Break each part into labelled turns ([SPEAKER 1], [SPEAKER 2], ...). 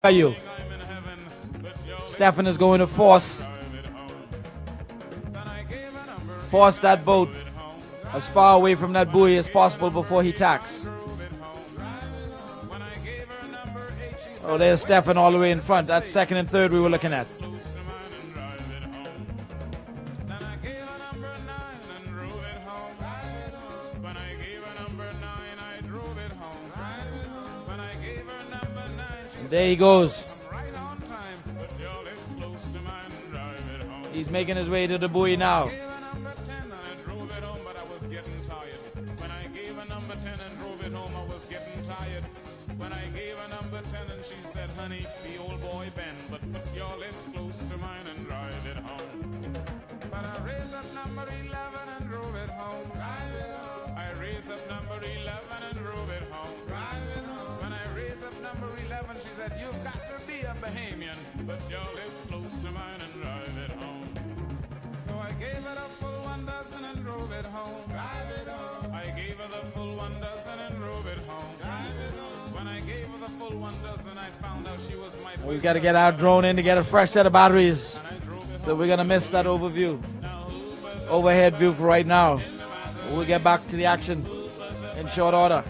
[SPEAKER 1] Are you? Stefan is going to force that boat as far away from that buoy as possible before he tacks. Oh, there's Stefan all the way in front. That's second and third we were looking at. And there he goes. He's making his way to the buoy now. When I gave her number 10 and she said, honey, the old boy Ben, but put your lips close to mine and drive it home. But I raised up number 11 and drove it home. I raised up number 11 and drove it home. When I raised up number 11, she said, you've got to be a Bahamian, put your lips close to mine and drive it home. So I gave her the full 1 dozen and drove it home. I gave her the full 1 dozen and drove it home. When I gave her the full 1 dozen, I found out she was my. We've got to get our drone in to get a fresh set of batteries. So we're gonna miss that overhead view for right now. We'll get back to the action in short order.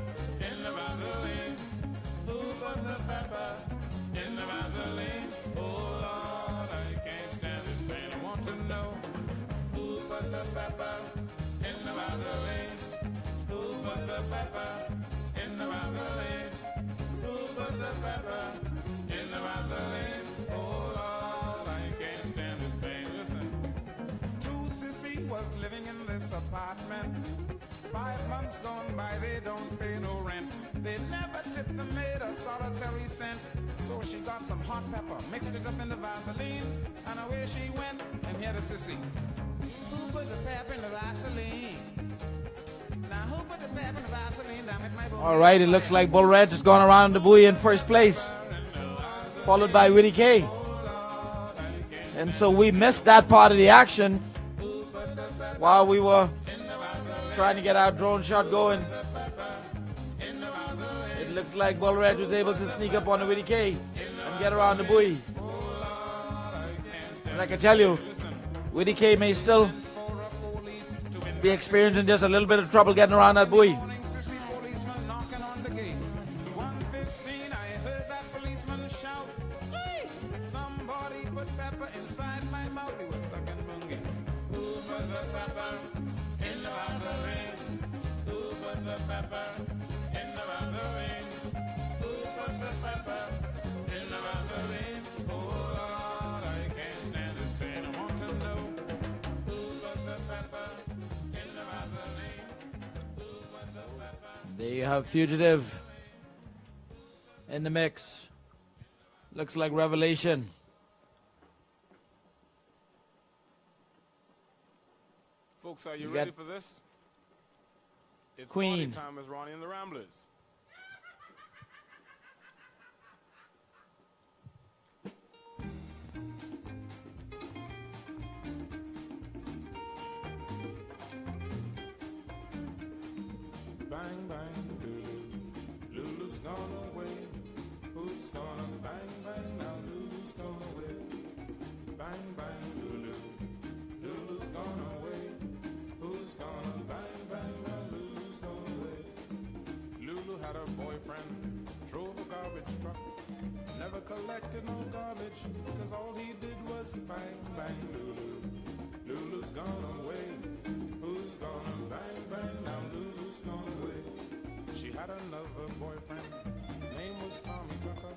[SPEAKER 1] Living in this apartment, 5 months gone by, they don't pay no rent. They never tipped the maid a solitary cent. So she got some hot pepper, mixed it up in the Vaseline, and away she went. And here the sissy, who put the pepper in the Vaseline? Now who put the pepper in the Vaseline? Damn it, my boy. All right, it looks like Bull Red has gone around the buoy in first place, followed by Willie K. And so we missed that part of the action while we were trying to get our drone shot going. It looks like Bull Red was able to sneak up on the Willie K and get around the buoy. And I can tell you, Willie K may still be experiencing just a little bit of trouble getting around that buoy. There you have Fugitive in the mix. Looks like Revelation.
[SPEAKER 2] Folks, are you ready for this? It's
[SPEAKER 1] Queen.
[SPEAKER 2] Party time as Ronnie and the Ramblers. Bang, bang, Lulu. Lulu's gone away. Who's gonna bang, bang, now Lulu's gone away. Bang, bang, Lulu. Lulu's gone away. Who's gonna bang, bang, now Lulu's gone away. Lulu had a boyfriend, drove a garbage truck, never collected no garbage, cause all he did was bang, bang, Lulu. Lulu's gone away. Who's gonna bang, bang, now Lulu's gone away. She had another boyfriend, name was Tommy Tucker.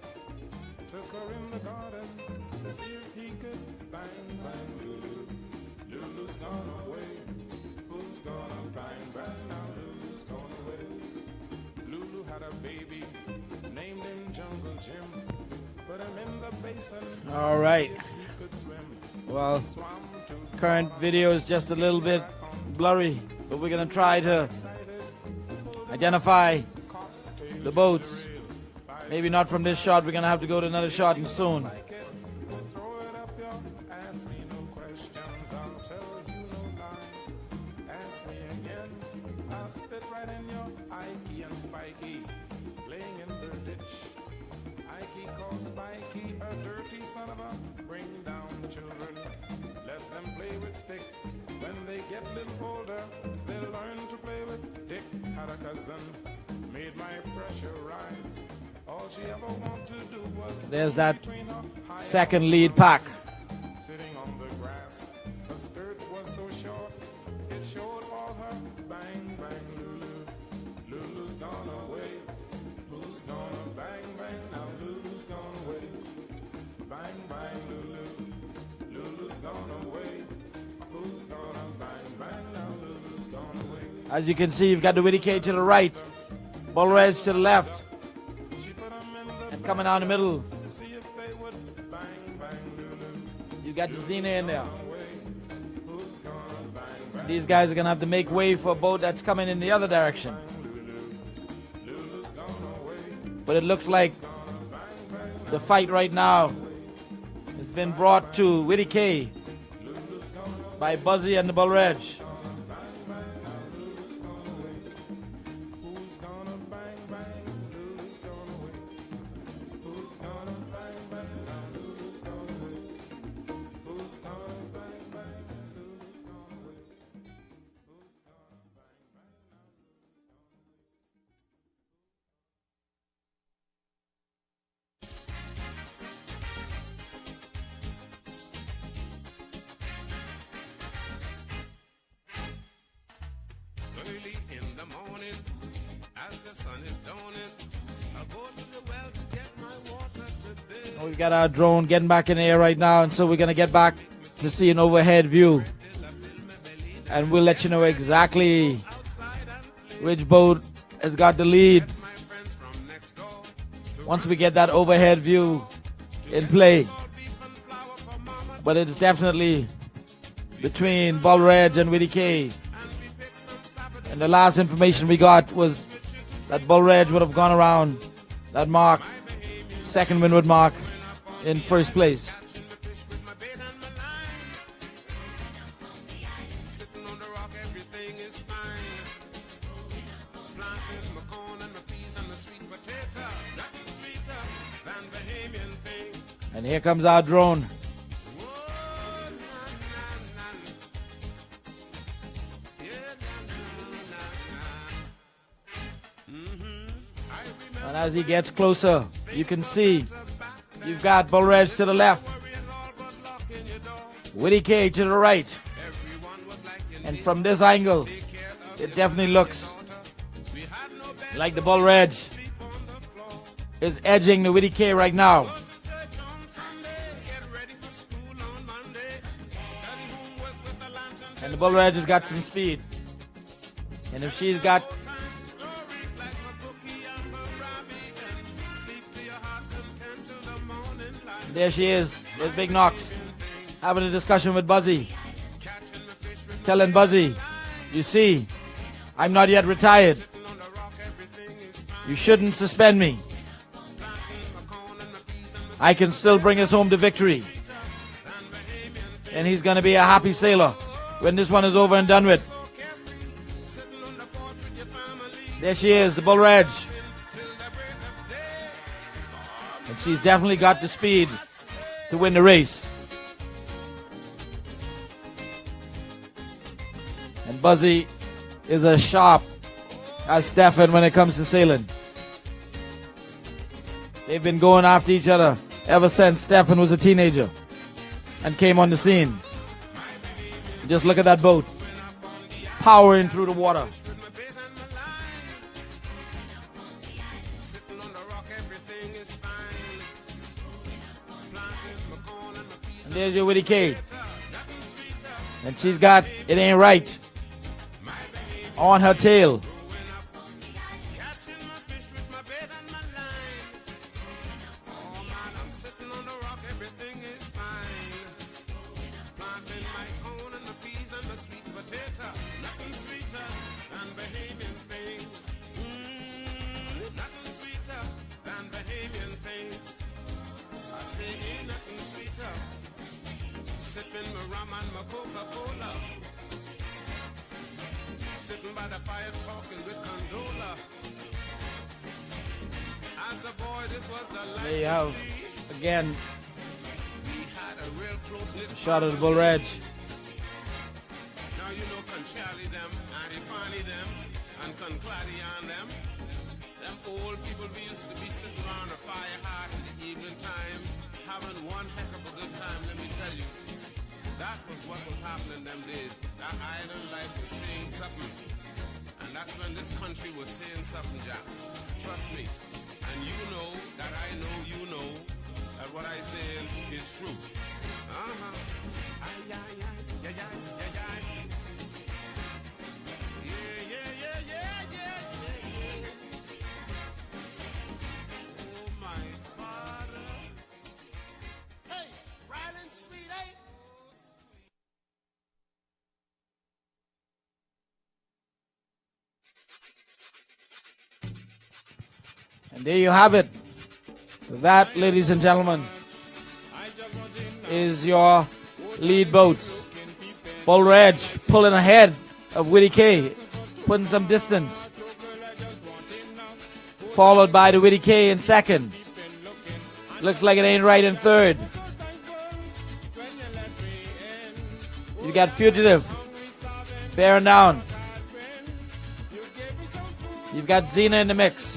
[SPEAKER 2] Took her in the garden to see if he could bang, bang, Lulu. Lulu's gone away. Who's gonna bang, bang, now Lulu's gone away. Lulu had a baby, named him Jungle Jim. Put him in the basin.
[SPEAKER 1] All right. Well, current video is just a little bit blurry, but we're going to try to identify the boats. Maybe not from this shot. We're going to have to go to another shot and soon. Ike and Spikey playing in the ditch. Ike called Spike
[SPEAKER 2] with stick. When they get a little older, they'll learn to play with Dick. Had a cousin, made my pressure rise. All she ever wanted to do was
[SPEAKER 3] There's that second lead pack.
[SPEAKER 2] sitting on the grass. Her skirt was so short, it showed all her bang, bang, Lulu. Lulu's gone away. Who's gonna bang, bang, now Lulu's gone away. Bang, bang, Lulu. Lulu's gone away. Who's gonna bang, bang, now Lulu's gone away.
[SPEAKER 3] As you can see, you've got the Whitty K to the right, Bull Reg to the left, and coming down the middle,
[SPEAKER 2] See if they would bang, bang, Lulu.
[SPEAKER 3] you got the Xena in there.
[SPEAKER 2] Who's gonna bang, bang,
[SPEAKER 3] These guys are going to have to make way for a boat that's coming in the other direction.
[SPEAKER 2] Lulu's gone away.
[SPEAKER 3] But it looks like the fight right now has been brought to Whitty K by Buzzy and the Bull Reg.
[SPEAKER 2] Who's gonna bang, bang, Lulu's gone away. Who's gonna bang, bang, now Lulu's gone away. Who's gonna bang, bang, Lulu's gone away. Who's gonna bang, bang, now
[SPEAKER 1] Early in the morning, as the sun is dawning, I go to the well to get my water today.
[SPEAKER 3] We've got our drone getting back in the air right now, and so we're going to get back to see an overhead view. And we'll let you know exactly which boat has got the lead once we get that overhead view in play. But it's definitely between Bull Reg and Whitty K. And the last information we got was that Bull Reg would have gone around that mark, second windward mark, in first place.
[SPEAKER 1] Sitting on the rock, everything is fine. Planting my corn and my peas and my sweet potato. Nothing sweeter than Bahamian thing.
[SPEAKER 3] And here comes our drone. And as he gets closer, you can see you've got Bull Reg to the left, Whitty K to the right. And from this angle, it definitely looks like the Bull Reg is edging the Whitty K right now. And the Bull Reg has got some speed. And if she's got there she is. There's Big Knox having a discussion with Buzzy. Telling Buzzy, you see, I'm not yet retired. You shouldn't suspend me. I can still bring us home to victory. And he's going to be a happy sailor when this one is over and done with. There she is, the Bull Reg. And she's definitely got the speed to win the race. And Buzzy is as sharp as Stefan when it comes to sailing. They've been going after each other ever since Stefan was a teenager and came on the scene. Just look at that boat powering through the water. And there's your Whitty K. And she's got It Ain't Right on her tail.
[SPEAKER 1] Sipping my rum and my Coca-Cola. Sitting by the fire talking with Condola. As a boy, this was the life.
[SPEAKER 3] There you have, again,
[SPEAKER 1] We had a real close-knit
[SPEAKER 3] a shot of the Bull Reg.
[SPEAKER 2] and Charlie them, and Fanny them, and Conclady on them. Them old people we used to be sitting around a fire heart in the evening time, having one heck of a good time, let me tell you. That was what was happening them days. That island life was saying something. And that's when this country was saying something, Jack. Trust me. And you know that I know you know that what I say is true. Uh-huh. Ay, ay, ay, ay, ay, ay, ay. Yeah, yeah, yeah, yeah, yeah, yeah, yeah. Oh, my father. Hey, Ryland, sweet, hey.
[SPEAKER 3] And there you have it. That, ladies and gentlemen, is your lead boats. Bull Reg pulling ahead of Willie K, putting some distance. Followed by the Willie K in second. Looks like it ain't right in third. You got Fugitive bearing down. You've got Xena in the mix.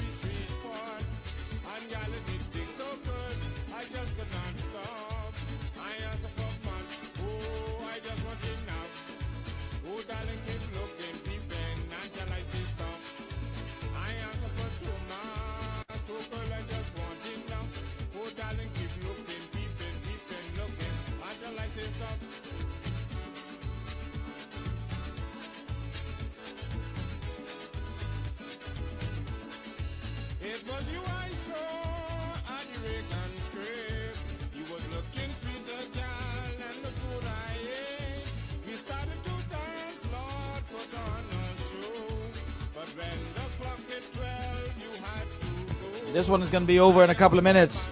[SPEAKER 3] This one is going to be over in a couple of minutes.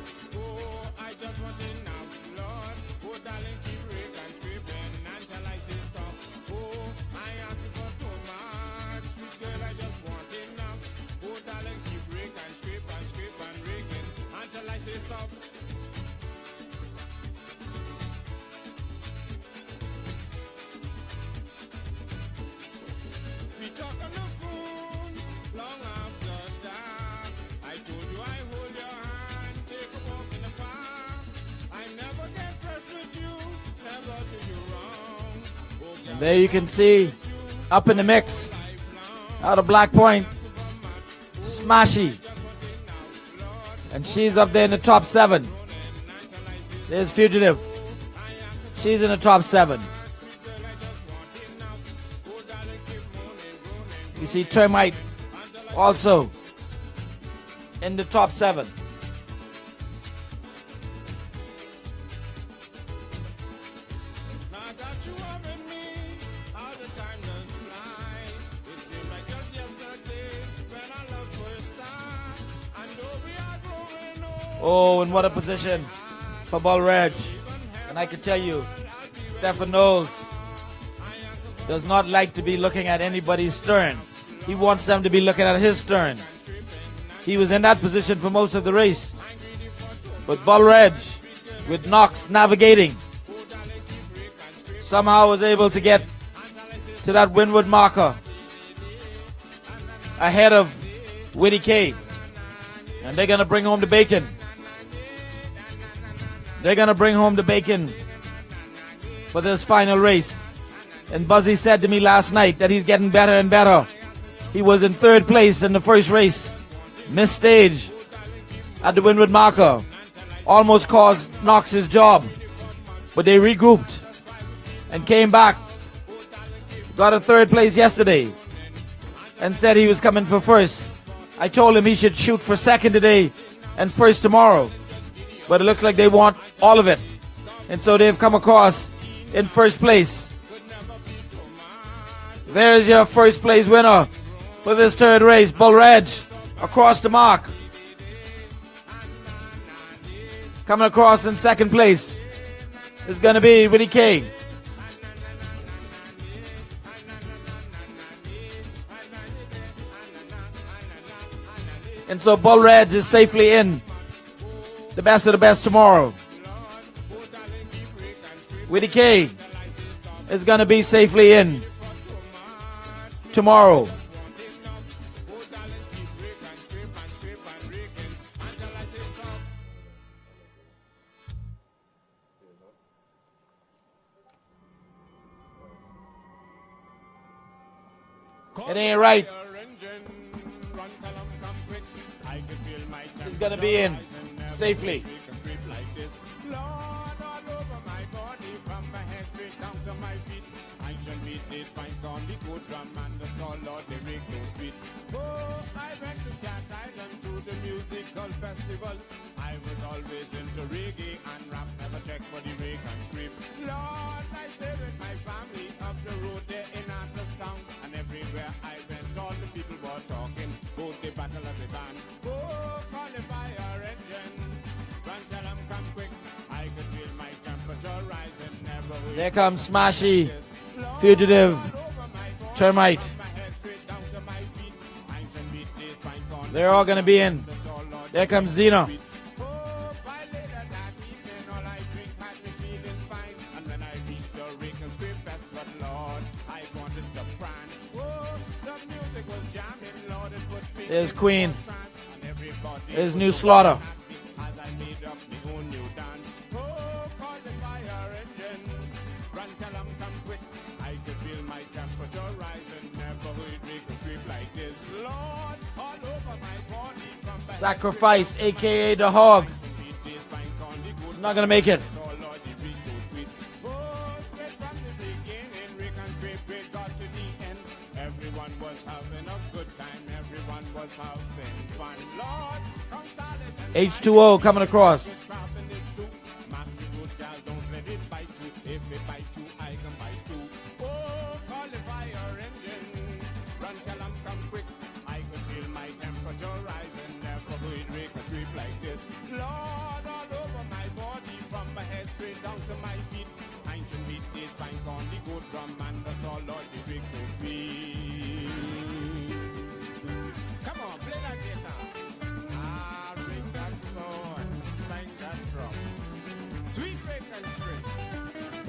[SPEAKER 3] There you can see, up in the mix, out of Black Point, Smashy. And she's up there in the top 7. There's Fugitive. She's in the top 7. You see Termite also in the top 7. Oh, and what a position for Bull Reg. And I can tell you, Stefan Knowles does not like to be looking at anybody's stern. He wants them to be looking at his stern. He was in that position for most of the race. But Bull Reg, with Knox navigating, somehow was able to get to that windward marker ahead of Willie K. And they're going to bring home the bacon. They're going to bring home the bacon for this final race. And Buzzy said to me last night that he's getting better and better. He was in 3rd place in the first race. Missed stage at the windward marker. Almost caused Knox his job. But they regrouped and came back. Got a 3rd place yesterday. And said he was coming for 1st. I told him he should shoot for 2nd today and 1st tomorrow. But it looks like they want all of it. And so they've come across in 1st place. There's your 1st place winner for this 3rd race. Bull Reg across the mark. Coming across in 2nd place is going to be Willie K. And so Bull Reg is safely in the best of the best tomorrow. Willie K is going to be safely in tomorrow. It ain't right. He's gonna be in safely.
[SPEAKER 1] Festival. I was always into reggae and rap, never checked for the rake and scrape. Lord, I stayed with my family up the road there in Atlastown, and everywhere I went, all the people were talking about the battle of the band. Oh, call the fire engine, run, tell 'em come quick. I could feel my temperature rising, never will.
[SPEAKER 3] There comes Smashy, Fugitive, Termite. They're all gonna be in. There comes Zeno. There's Queen. There's New Slaughter. Sacrifice, aka the Hog. Not gonna make it. H2O coming across.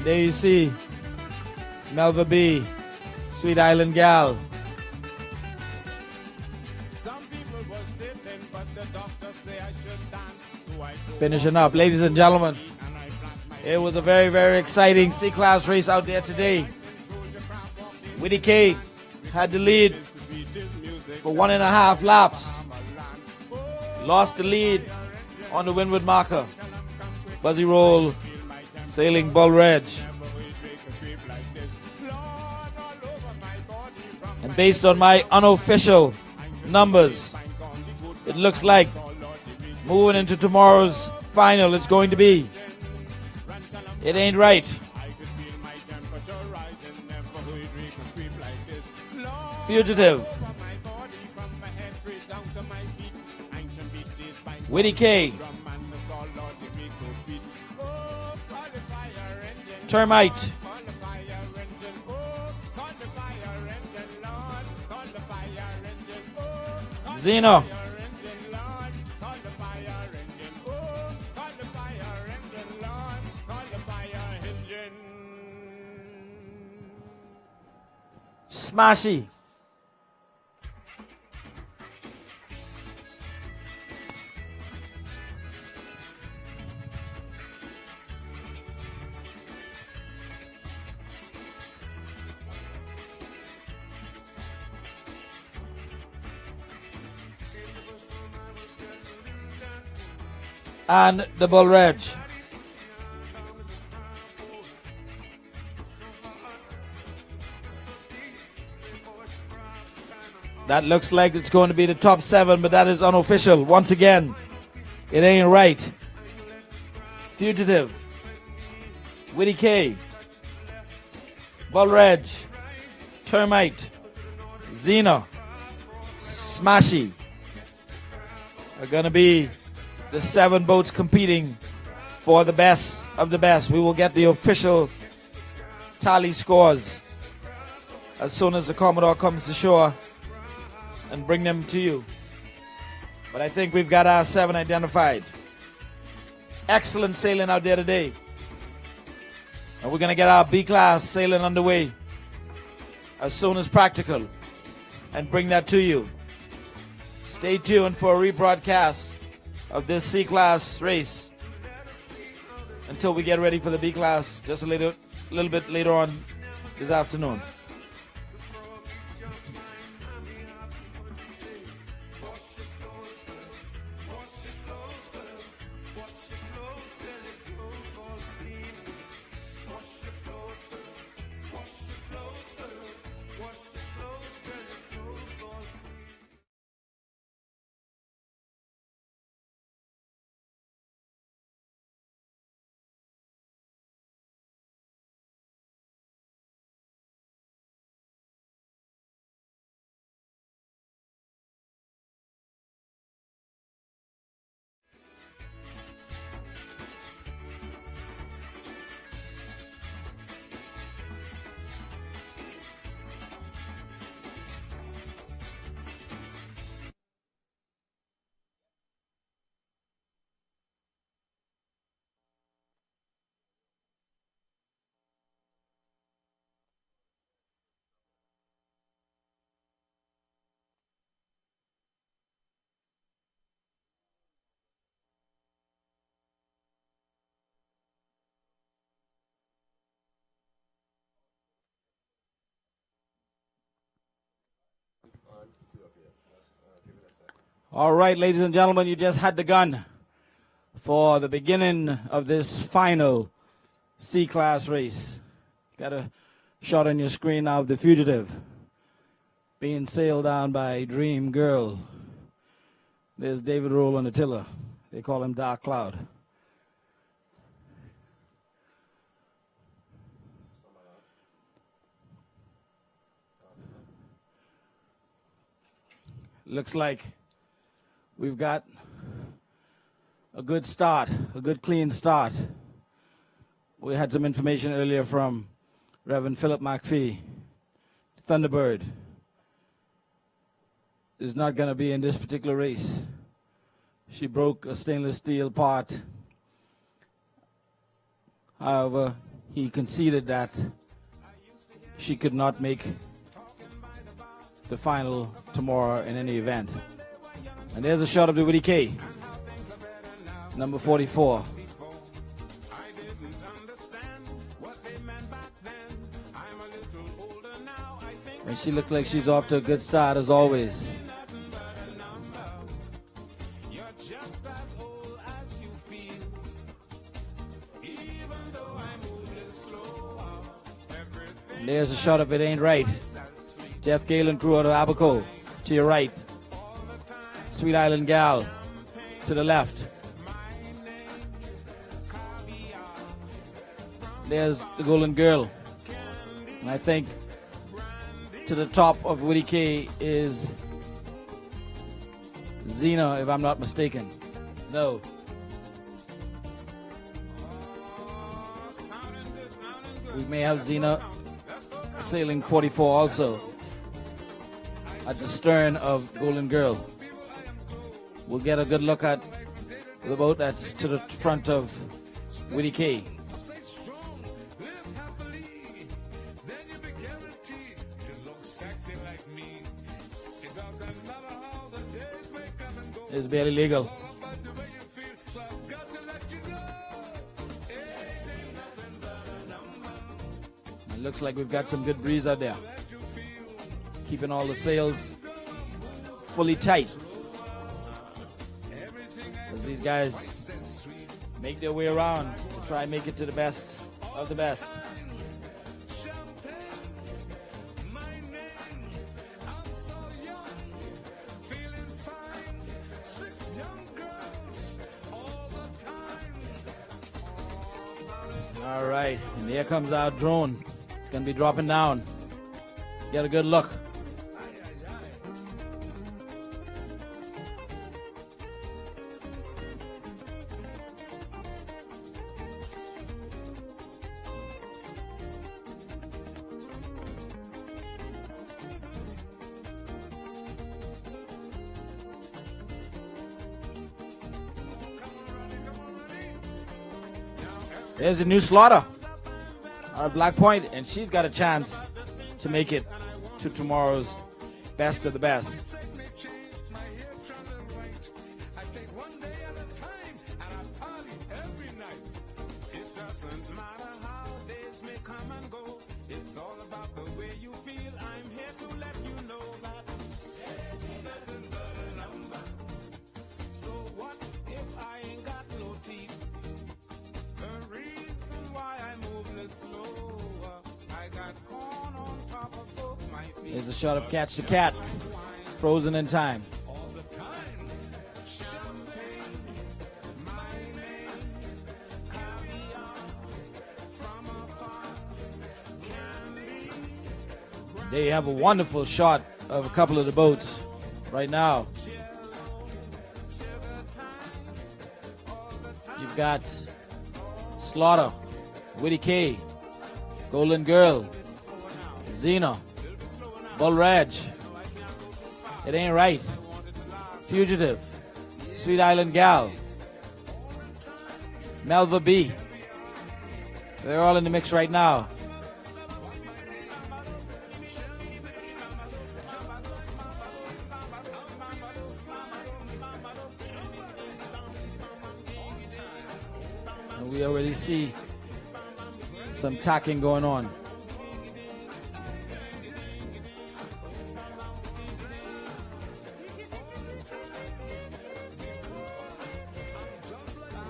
[SPEAKER 3] There you see Melva B, Sweet Island Gal. Finishing up, ladies and gentlemen. It was a very, very exciting C-Class race out there today. Widdy K had the lead for 1.5 laps. Lost the lead on the windward marker. Buzzy Roll sailing Bull Reg. And based on my unofficial numbers, it looks like moving into tomorrow's final it's going to be It Ain't Right. Fugitive. Widdy K. Termite. Zeno. Smashy. And the Bull Reg. That looks like it's going to be the top 7, but that is unofficial. Once again, It Ain't Right. Fugitive. Widdy K. Bull Reg. Termite. Xena. Smashy. Are going to be the 7 boats competing for the best of the best. We will get the official tally scores as soon as the Commodore comes to shore and bring them to you. But I think we've got our 7 identified. Excellent sailing out there today. And we're going to get our B class sailing underway as soon as practical. and bring that to you. Stay tuned for a rebroadcast of this C-Class race until we get ready for the B-Class just a little bit later on this afternoon. All right, ladies and gentlemen, you just had the gun for the beginning of this final C-Class race. Got a shot on your screen now of the fugitive being sailed down by Dream Girl. There's David Roll on the tiller. They call him Dark Cloud. Looks like we've got a good start, a good clean start. We had some information earlier from Reverend Philip McPhee. Thunderbird is not going to be in this particular race. She broke a stainless steel part. However, he conceded that she could not make the final tomorrow in any event. And there's a shot of the Woody K, number 44. And she looks like she's off to a good start as always. And there's a shot of It Ain't Right. Jeff Galen crew out of Abaco to your right. Sweet Island Gal to the left. There's the Golden Girl. And I think to the top of Woody K is Xena, if I'm not mistaken. No. We may have Xena sailing 44 also at the stern of Golden Girl. We'll get a good look at the boat that's to the front of Woody K. It's barely legal. It looks like we've got some good breeze out there. Keeping all the sails fully tight as these guys make their way around to try and make it to the best of the best. All right, and here comes our drone. It's going to be dropping down. Get a good look. There's a new Slaughter out of Black Point, and she's got a chance to make it to tomorrow's best of the best.
[SPEAKER 2] It's all about the way you feel. I'm here to let you know that age doesn't but a number. So what if I ain't got no teeth? The reason why I move a little slower, I got corn on top of both my feet.
[SPEAKER 3] Here's a shot of Catch the Cat, frozen in time.
[SPEAKER 2] All the time, champagne, my name, caviar from afar.
[SPEAKER 3] They have a wonderful shot of a couple of the boats right now. You've got Slaughter, Witty K, Golden Girl, Xena, Bull Raj, It Ain't Right, Fugitive, Sweet Island Gal, Melva B. They're all in the mix right now. And we already see some tacking going on.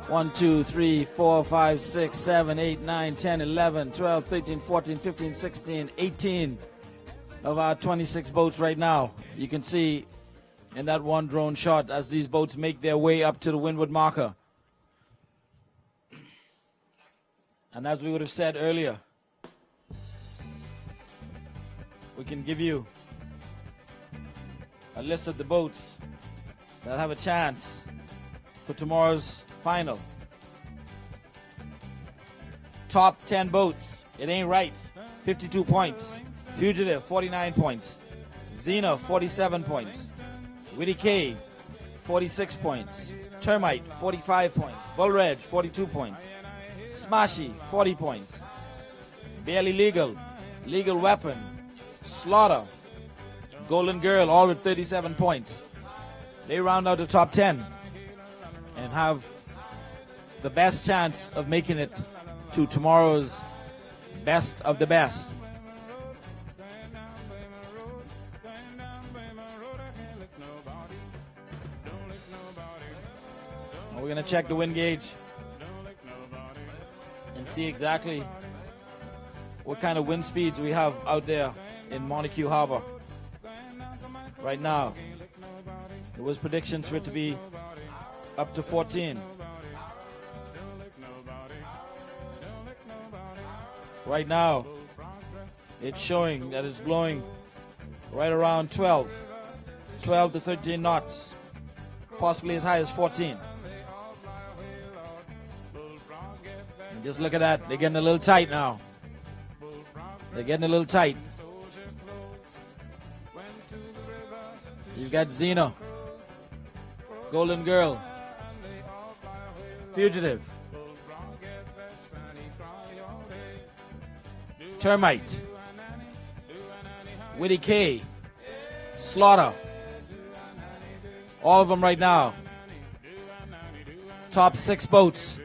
[SPEAKER 3] One, 2, 3, 4, 5, 6, 7, 8, 9, 10, 11, 12, 13, 14, 15, 16, 18 of our 26 boats right now. You can see in that one drone shot as these boats make their way up to the windward marker. And as we would have said earlier, we can give you a list of the boats that have a chance for tomorrow's final. Top 10 boats. It Ain't Right, 52 points. Fugitive, 49 points. Xena, 47 points. Witty K, 46 points. Termite, 45 points. Bull Reg, 42 points. Smashy, 40 points. Barely Legal, Legal Weapon, Slaughter, Golden Girl, all with 37 points. They round out the top 10 and have the best chance of making it to tomorrow's best of the best. We're going to check the wind gauge and see exactly what kind of wind speeds we have out there in Montague Harbor right now. There was predictions for it to be up to 14. Right now, it's showing that it's blowing right around 12 to 13 knots, possibly as high as 14. And just look at that, they're getting a little tight now. They're getting a little tight. You've got Xena, Golden Girl, Fugitive, Termite, Witty K, Slaughter. All of them right now. Top 6 boats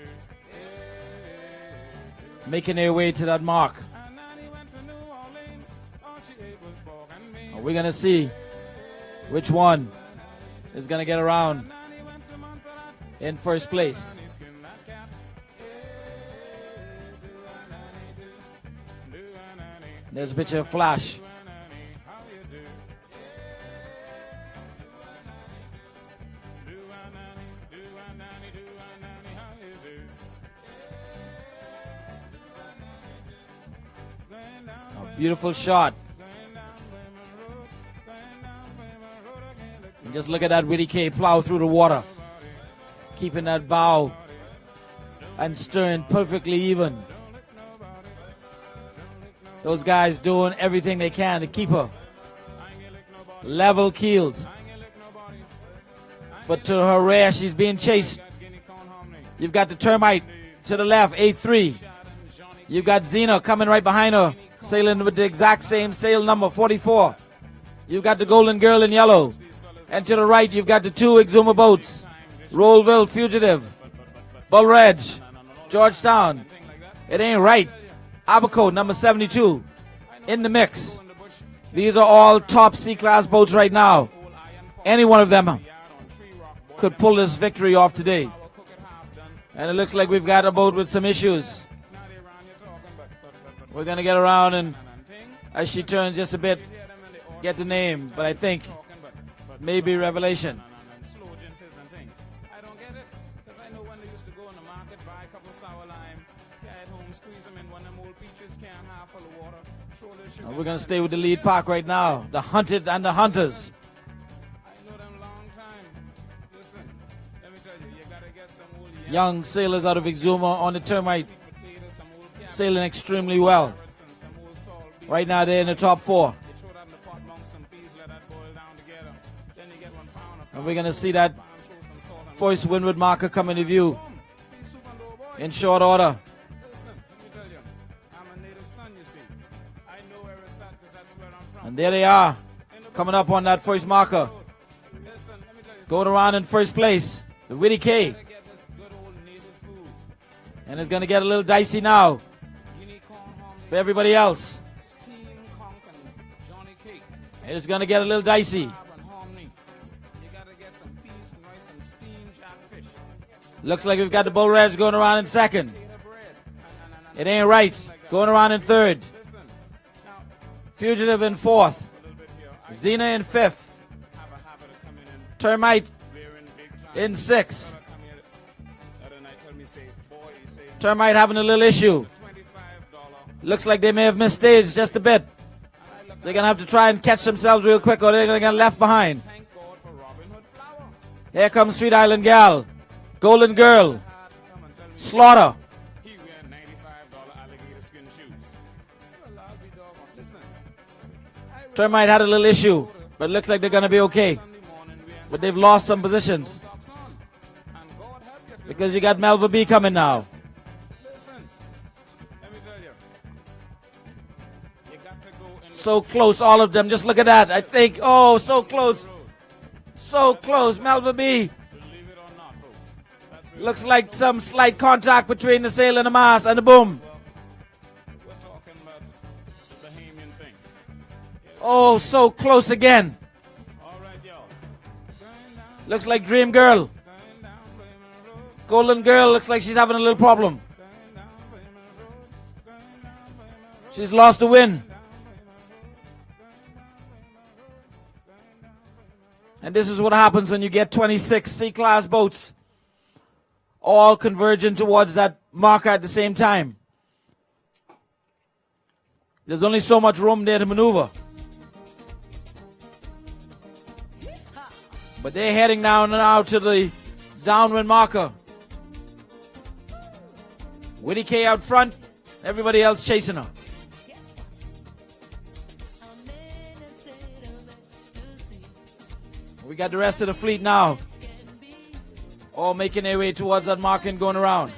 [SPEAKER 3] making their way to that mark. And we're going to see which one is going to get around in first place. There's a picture of Flash. A beautiful shot. And just look at that Witty K plow through the water, keeping that bow and stern perfectly even. Those guys doing everything they can to keep her level keeled. But to her rear, she's being chased. You've got the Termite to the left, A3. You've got Xena coming right behind her, sailing with the exact same sail number, 44. you've got the Golden Girl in yellow. And to the right, you've got the two Exuma boats. Rollville, Fugitive, Bull Reg, Georgetown. It ain't right. Abaco, number 72, in the mix. These are all top C-class boats right now. Any one of them could pull this victory off today. And it looks like we've got a boat with some issues. We're going to get around and, as she turns just a bit, get the name. But I think maybe Revelation. And we're going to stay with the lead pack right now. The Hunted and the Hunters. Young sailors out of Exuma on the Termite, sailing extremely well. Right now they're in the top 4. And we're going to see that first windward marker come into view in short order. And there they are, coming up on that first marker. Going around in first place, the Witty K. And it's going to get a little dicey now for everybody else. It's going to get a little dicey. Looks like we've got the Bull Reg going around in second. It ain't right. Going around in third. Fugitive in fourth. Xena in fifth. Termite in sixth. Termite having a little issue. Looks like they may have missed stage just a bit. They're going to have to try and catch themselves real quick or they're going to get left behind. Here comes Sweet Island Gal. Golden Girl. Slaughter. Termite had a little issue, but it looks like they're going to be okay. But they've lost some positions. Because you got Melva B coming now. So close, all of them. Just look at that. I think, oh, so close. So close. Melva B. Looks like some slight contact between the sail and the mast and the boom. Oh, so close again. Looks like Dream Girl. Golden Girl looks like she's having a little problem. She's lost the win. And this is what happens when you get 26 C-class boats all converging towards that marker at the same time. There's only so much room there to maneuver. But they're heading down now to the downwind marker. Witty K out front, everybody else chasing her. We got the rest of the fleet now, all making their way towards that marker and going around.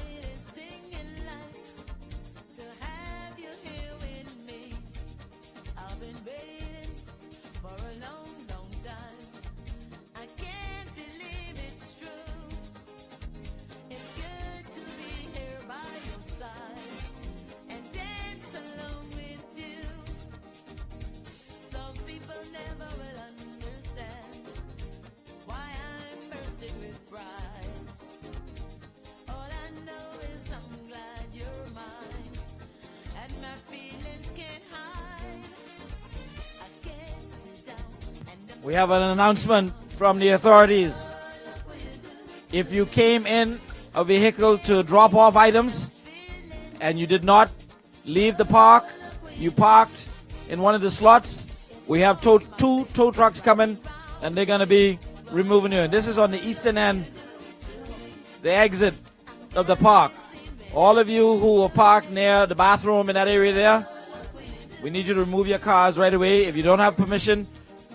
[SPEAKER 3] We have an announcement from the authorities. If you came in a vehicle to drop off items and you did not leave the park, you parked in one of the slots, we have two tow trucks coming and they're going to be removing you. And this is on the eastern end, the exit of the park. All of you who are parked near the bathroom in that area there, we need you to remove your cars right away. If you don't have permission,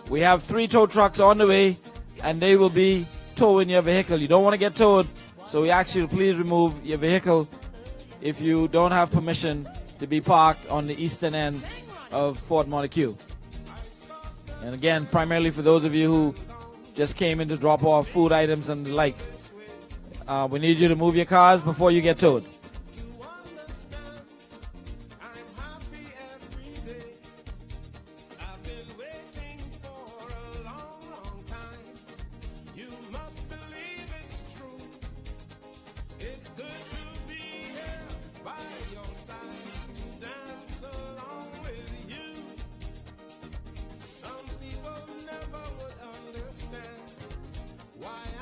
[SPEAKER 3] we have 3 tow trucks on the way, and they will be towing your vehicle. You don't want to get towed, so we ask you to please remove your vehicle if you don't have permission to be parked on the eastern end of Fort Montague. And again, primarily for those of you who just came in to drop off food items and the like, we need you to move your cars before you get towed.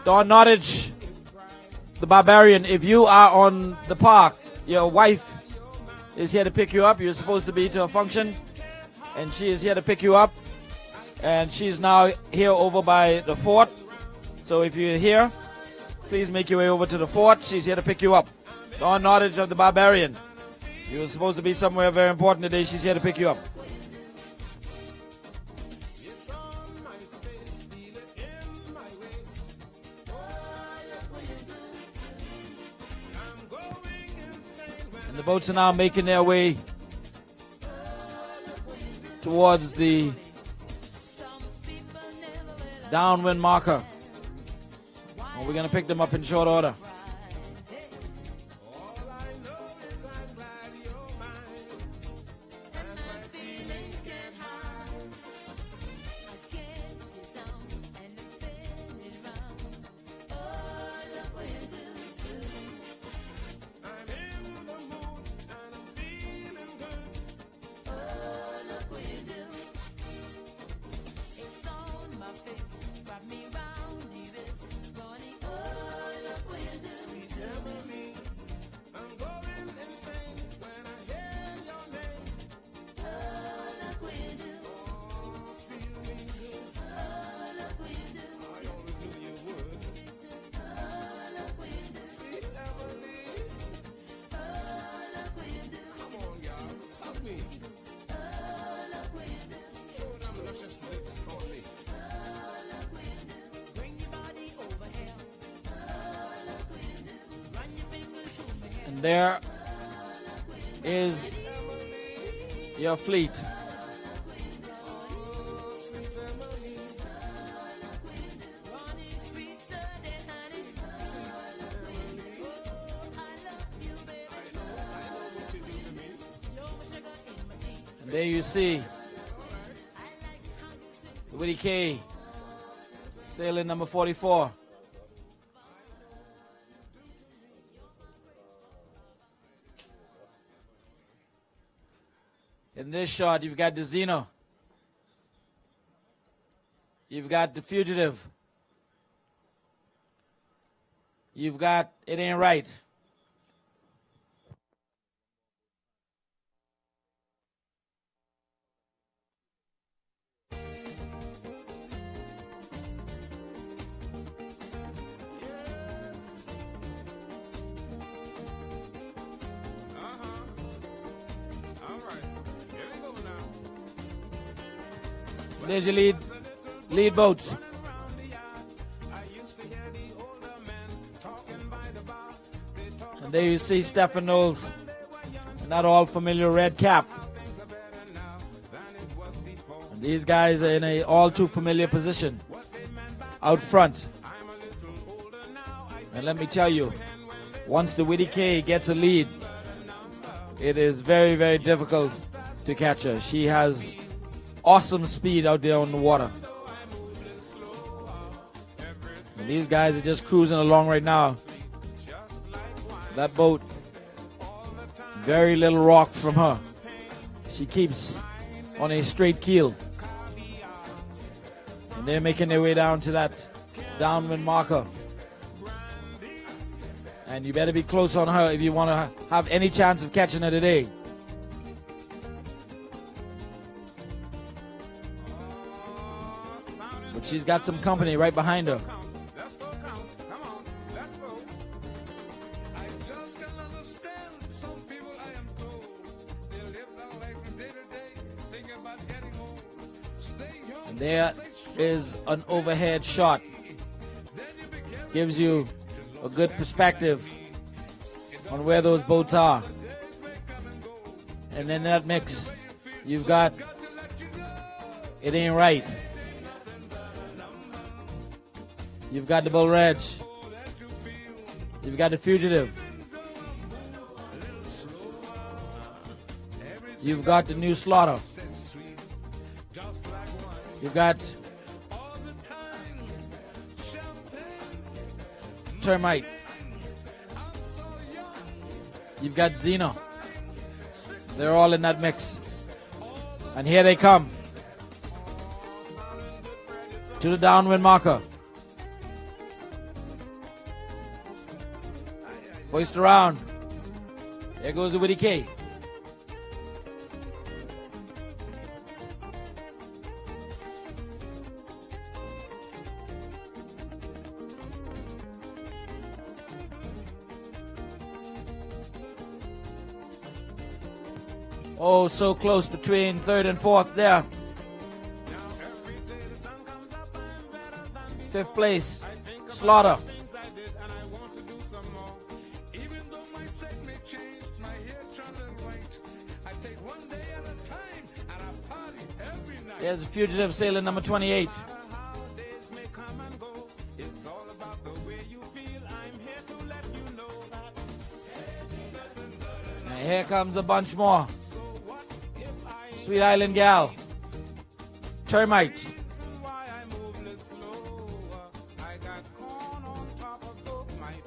[SPEAKER 3] Don Nottage, the Barbarian, if you are on the park, your wife is here to pick you up. You're supposed to be to a function, and she is here to pick you up. And she's now here over by the fort. So if you're here, please make your way over to the fort. She's here to pick you up. Don Nottage of the Barbarian. You were supposed to be somewhere very important today. She's here to pick you up. And the boats are now making their way towards the downwind marker. And we're going to pick them up in short order. There is your fleet. And there you see the Willie K sailing number 44. In this shot, you've got the Xeno. You've got the Fugitive. You've got It Ain't Right. There's your lead boats. And there you see Stephen Knowles, not all familiar red cap. And these guys are in a all too familiar position out front. And let me tell you, once the Willie K gets a lead, it is very, very difficult to catch her. She has awesome speed out there on the water. And these guys are just cruising along right now. That boat, very little rock from her. She keeps on a straight keel. And they're making their way down to that downwind marker. And you better be close on her if you want to have any chance of catching her today. But she's got some company right behind her. And there is an overhead shot. Gives you a good perspective on where those boats are. And in that mix, you've got It Ain't Right. You've got the Bull Reg. You've got the Fugitive. You've got the New Slaughter. You've got Termite. You've got Xena. They're all in that mix. And here they come. To the downwind marker. Hoist around. There goes the Witty K. Oh, so close between third and fourth there. Fifth place, Slaughter. There's a Fugitive sailing number 28. And here comes a bunch more. Sweet Island Gal. Termite.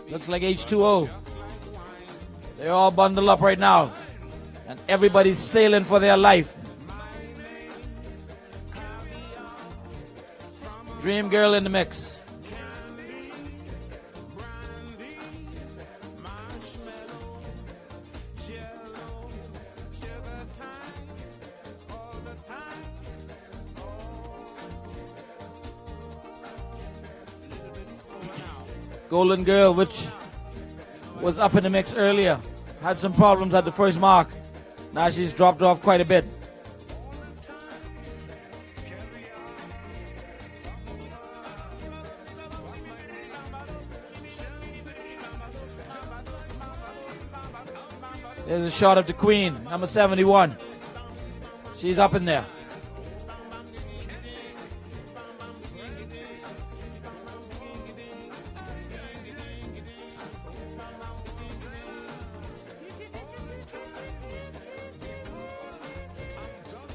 [SPEAKER 3] Looks like H2O. They're all bundled up right now. And everybody's sailing for their life. Dream Girl in the mix. Golden Girl, which was up in the mix earlier, had some problems at the first mark. Now she's dropped off quite a bit. There's a shot of the Queen, number 71. She's up in there.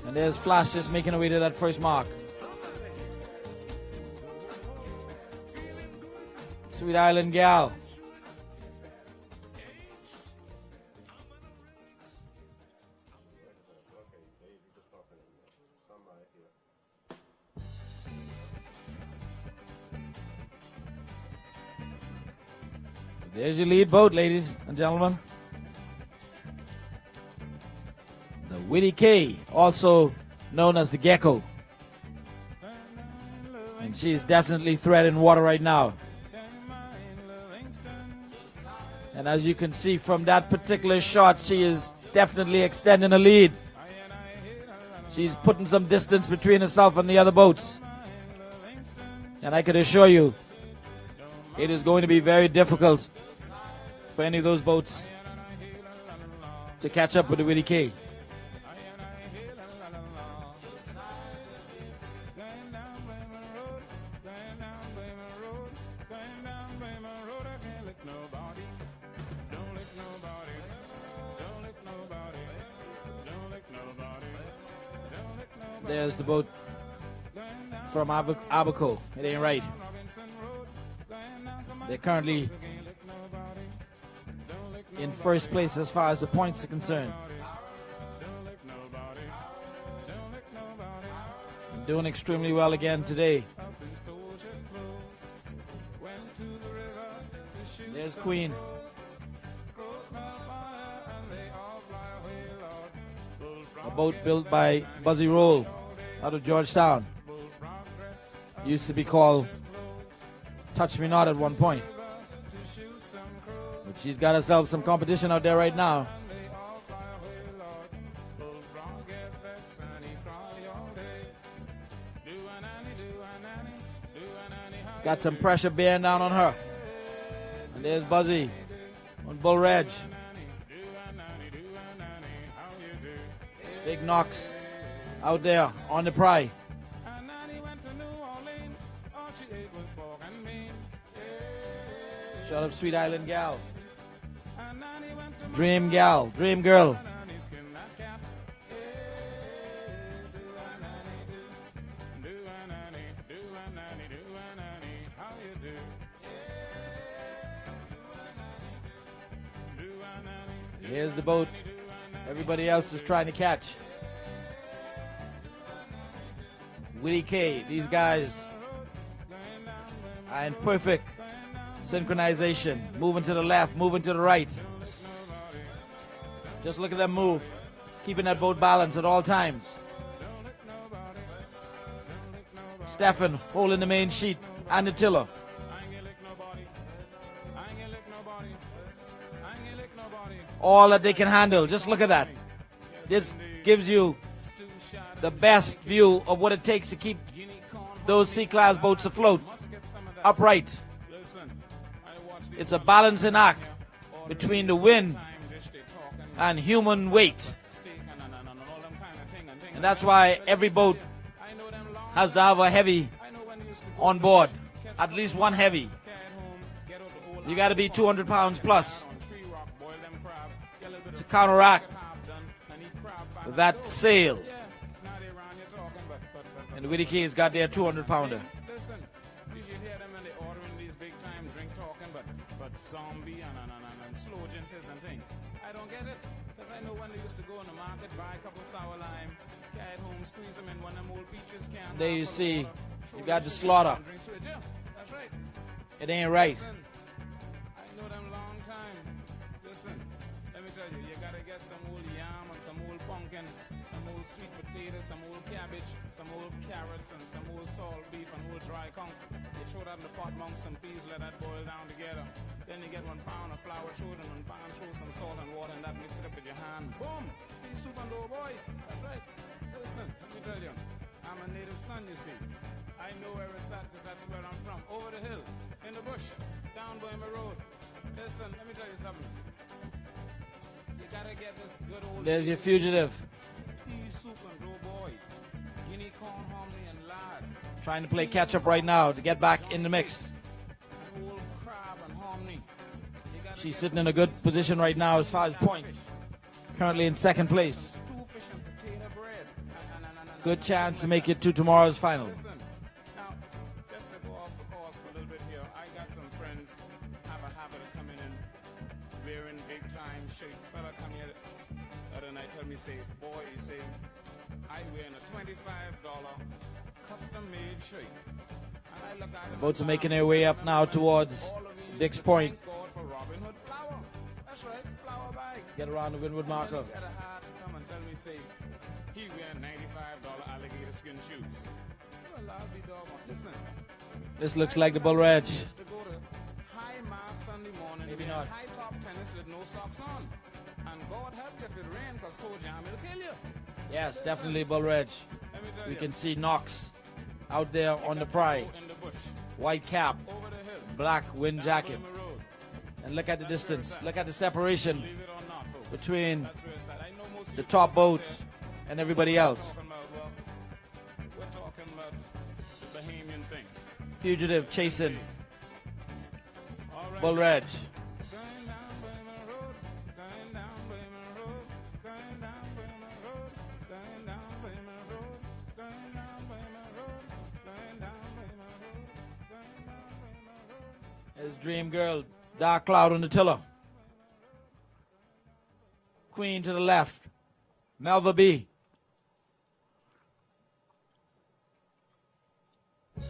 [SPEAKER 3] And there's Flash just making her way to that first mark. Sweet Island Gal. There's your lead boat, ladies and gentlemen. The Witty K, also known as the Gecko. And she's definitely threading water right now. And as you can see from that particular shot, she is definitely extending a lead. She's putting some distance between herself and the other boats. And I can assure you, it is going to be very difficult for any of those boats to catch up with the Witty K. There's the boat from Abaco. It ain't right. They're currently in first place as far as the points are concerned. Doing extremely well again today. There's Queen. A boat built by Buzzy Roll out of Georgetown. Used to be called Touch Me Not at one point. But she's got herself some competition out there right now. Got some pressure bearing down on her. And there's Buzzy on Bull Reg. Big Knox out there on the pry. Shut up, Sweet Island Gal. Dream Gal, Dream Girl. Here's the boat everybody else is trying to catch. Willie K, these guys are in perfect synchronization. Moving to the left, moving to the right. Just look at them move. Keeping that boat balanced at all times. Stefan holding the main sheet and the tiller. All that they can handle. Just look at that. This gives you the best view of what it takes to keep those C-class boats afloat, upright. It's a balancing act between the wind and human weight. And that's why every boat has to have a heavy on board. At least one heavy. You got to be 200 pounds plus to counteract that sail. And the Willie K's got their 200 pounder.
[SPEAKER 1] Zombie and slow gentles and things. I don't get it, because I know when they used to go in the market, buy a couple sour lime, carry it home, squeeze them in one of them old peaches can.
[SPEAKER 3] There you see, you got the slaughter.
[SPEAKER 1] That's right.
[SPEAKER 3] It ain't right.
[SPEAKER 1] Listen, I know them long time. Listen, let me tell you, you gotta get some old yam and some old pumpkin, some old sweet potatoes, some old cabbage, some old carrots, and some old salt beef and old dry conch. You throw that in the pot among some peas, let that boil down together. Then you get 1 pound of flour, throw it in 1 pound, throw some salt and water, and that mix it up with your hand. Boom! Pea soup and dough, boy. That's right. Listen, let me tell you, I'm a native son, you see. I know where it's at, because that's where I'm from. Over the hill, in the bush, down by my road. Listen, let me tell you something. You gotta get this good old...
[SPEAKER 3] There's your fugitive.
[SPEAKER 1] Pea soup and dough, boy. Guinea corn, hominy, and lard.
[SPEAKER 3] Trying to play catch up right now to get back in the mix. She's sitting in a good position right now as far as points. Currently in second place. Good chance to make it to tomorrow's final.
[SPEAKER 1] Now, just to go off the course for a little bit here, I got some friends have a habit of coming in wearing big time shirt. Fella come here the other night, tell me, say, boy, he say, I wearing a $25 custom made shirt. And I look at
[SPEAKER 3] The boats are making their way up now towards Dick's Point. Get around the windward marker.
[SPEAKER 1] Come and tell me, say, he wearing $95 alligator skin shoes. Well, I'll be doggone. Listen.
[SPEAKER 3] This looks like the Bull Reg.
[SPEAKER 1] Used to go to high mass Sunday morning,
[SPEAKER 3] Maybe
[SPEAKER 1] wearing
[SPEAKER 3] not.
[SPEAKER 1] high top tennis with no socks on. And God help if it rain, because cold jam will kill you.
[SPEAKER 3] Yes, definitely Bull Reg.
[SPEAKER 1] Let me tell
[SPEAKER 3] We
[SPEAKER 1] you.
[SPEAKER 3] can see Knox out there on the pry.
[SPEAKER 1] In the bush,
[SPEAKER 3] White cap,
[SPEAKER 1] over the hill,
[SPEAKER 3] black wind
[SPEAKER 1] down
[SPEAKER 3] jacket.
[SPEAKER 1] Wilmer Road.
[SPEAKER 3] And look at the distance. Look at the separation
[SPEAKER 1] Believe it or not, folks.
[SPEAKER 3] between
[SPEAKER 1] That's where it's at. I know most of
[SPEAKER 3] the
[SPEAKER 1] you
[SPEAKER 3] top
[SPEAKER 1] guys out
[SPEAKER 3] boats
[SPEAKER 1] there,
[SPEAKER 3] and everybody else.
[SPEAKER 1] talking about, well, we're talking about the Bahamian thing.
[SPEAKER 3] Fugitive chasing
[SPEAKER 1] All right.
[SPEAKER 3] Bull Reg.
[SPEAKER 1] Going down Bahamian Road, going down Bahamian Road, going down Bahamian Road, going down Bahamian Road, going down Bahamian Road, going down Bahamian Road, going down Bahamian Road.
[SPEAKER 3] There's Dream Girl, dark cloud on the tiller. Queen to the left, Melva B.
[SPEAKER 1] Well,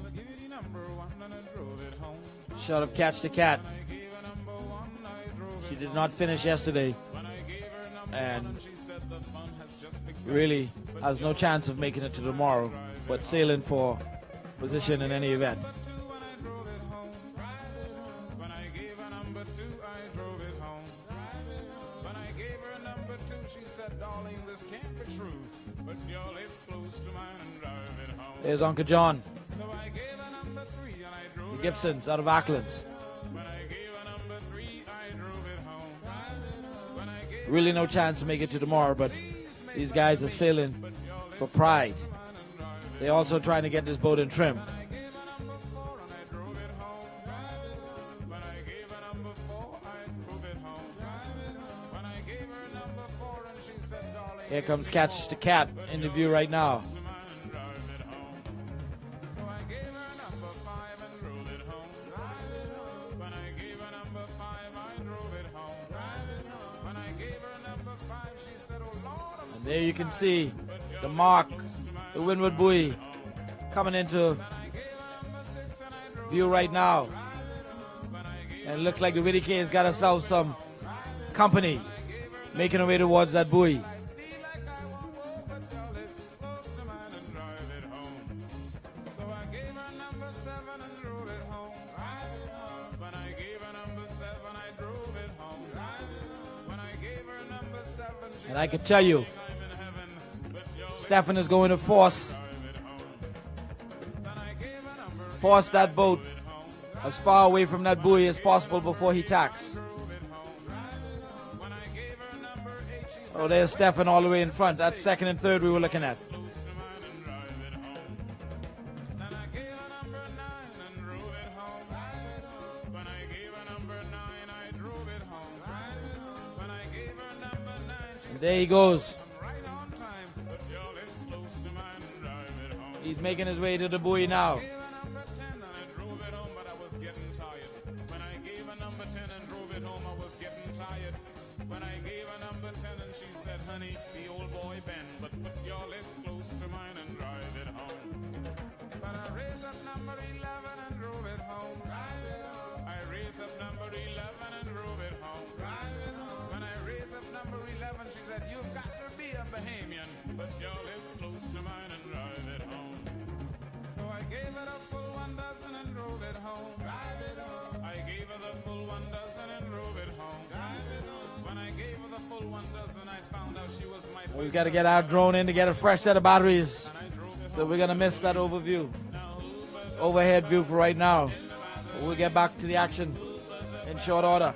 [SPEAKER 1] I give you the number one and I drove it home.
[SPEAKER 3] Shot of Catch the Cat.
[SPEAKER 1] I gave her number one, I drove it
[SPEAKER 3] She did not finish yesterday
[SPEAKER 1] When I gave her number
[SPEAKER 3] and
[SPEAKER 1] one, she said the fun has just begun.
[SPEAKER 3] really has no chance of making it to tomorrow, but sailing for position in any event.
[SPEAKER 1] When I drove it home. When I gave her number two, I drove it home. When I gave her number two, she said, darling, this can't be true. Put your lips close to mine and drive it home.
[SPEAKER 3] There's Uncle John,
[SPEAKER 1] So I gave her number three and I drove
[SPEAKER 3] the
[SPEAKER 1] it
[SPEAKER 3] Gibsons out of Acklands.
[SPEAKER 1] home. When I gave her number three, I drove it home. When I gave
[SPEAKER 3] Really no chance to make it to tomorrow, but these guys are sailing for pride. They're also trying to get this boat in trim. Here comes Catch the Cat in the view right now. And there you can see the mark, the windward buoy, coming into view right now. And it looks like the Widdy K has got herself some company making her way towards that buoy. And I can tell you, Stefan is going to force that boat as far away from that buoy as possible before he tacks. Oh, there's Stefan all the way in front. That's second and third we were looking at. And there he goes. He's making his way to the buoy now. We've got to get our drone in to get a fresh set of batteries. So we're going to miss that overhead view for right now. We'll get back to the action in short order.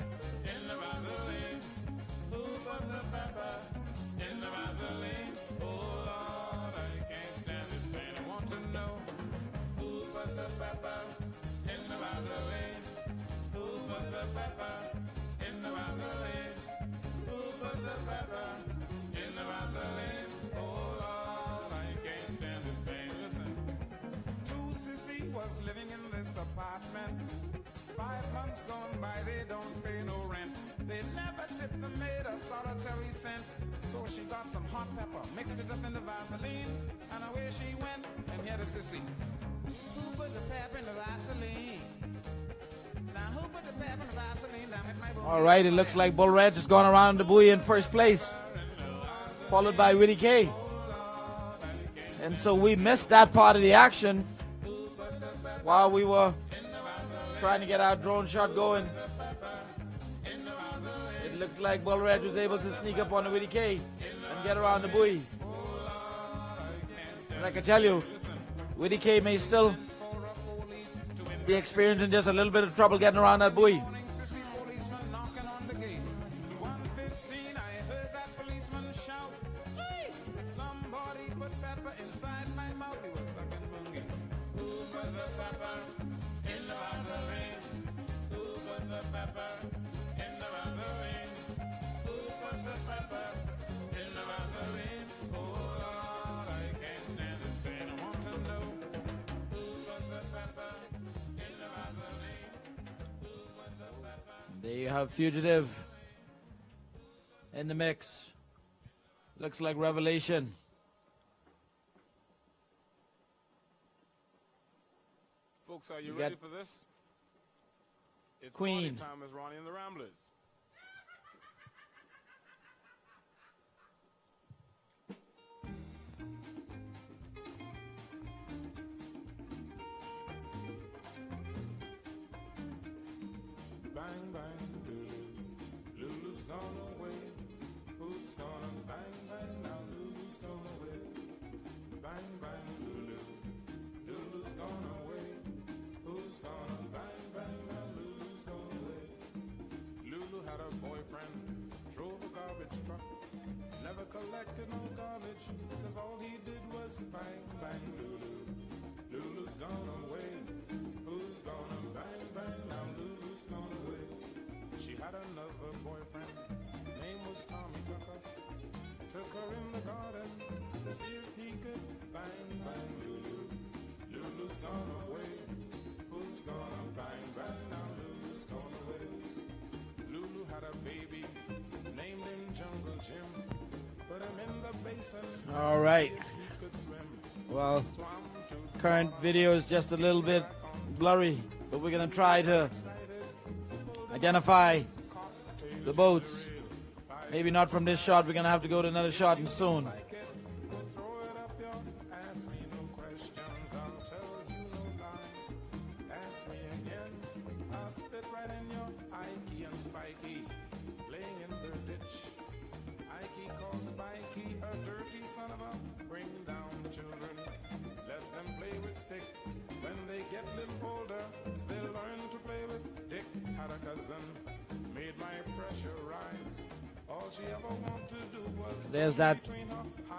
[SPEAKER 1] Apartment. 5 months gone by, they don't pay no rent. They never tipped the maid a solitary cent. So she got some hot pepper, mixed it up in the Vaseline, and away she went. And here the sissy. Who put the pep in the Vaseline? Now who put the pep in the Vaseline down at my boy?
[SPEAKER 3] All right, it looks like Bull Red has gone around the buoy in first place, followed by Widdy K. And so we missed that part of the action while we were trying to get our drone shot going. It looked like Bull Red was able to sneak up on the Widdy K and get around the buoy. And I can tell you, Widdy K may still be experiencing just a little bit of trouble getting around that buoy. There you have Fugitive in the mix. Looks like Revelation.
[SPEAKER 2] Folks, are you ready for this? It's
[SPEAKER 3] Queen.
[SPEAKER 2] Party time as Ronnie and the Ramblers.
[SPEAKER 1] Bang, bang, doo-doo. Lulu's gone away. Who's gonna bang, bang, now Lulu's gone away. Bang, bang, Lulu. Lulu's gone away. Who's gonna bang, bang, now Lulu's gone away. Lulu had a boyfriend, drove a garbage truck, never collected no garbage, 'cause all he did was
[SPEAKER 2] says bang, bang, Lulu. Lulu's gone away. Who's gonna bang, bang, now Lulu's gone away. She had another boyfriend, name was Tommy Tucker. Took her in the garden to see if he could bang, bang, Lulu. Lulu's gone away. Who's gonna bang, bang, now Lulu's gone away. Lulu had a baby named him Jungle Jim. Put him in the basin.
[SPEAKER 3] All right.
[SPEAKER 2] He could swim.
[SPEAKER 3] Well,
[SPEAKER 2] Swam to
[SPEAKER 3] current video is just a little bit blurry, but we're gonna try to identify the boats. Maybe not from this shot. We're gonna have to go to another shot and soon.
[SPEAKER 2] throw it up your. Ask me no questions, I'll tell you no lie. Ask me again, I'll spit right in your Ikey and Spikey, playing in the ditch. Ikey called Spikey a dirty son of a. Bring down the children, let them play with stick. When they get a little older, they'll learn to play with Dick. Had a cousin, made my pressure rise. All she ever wanted to do was
[SPEAKER 3] There's that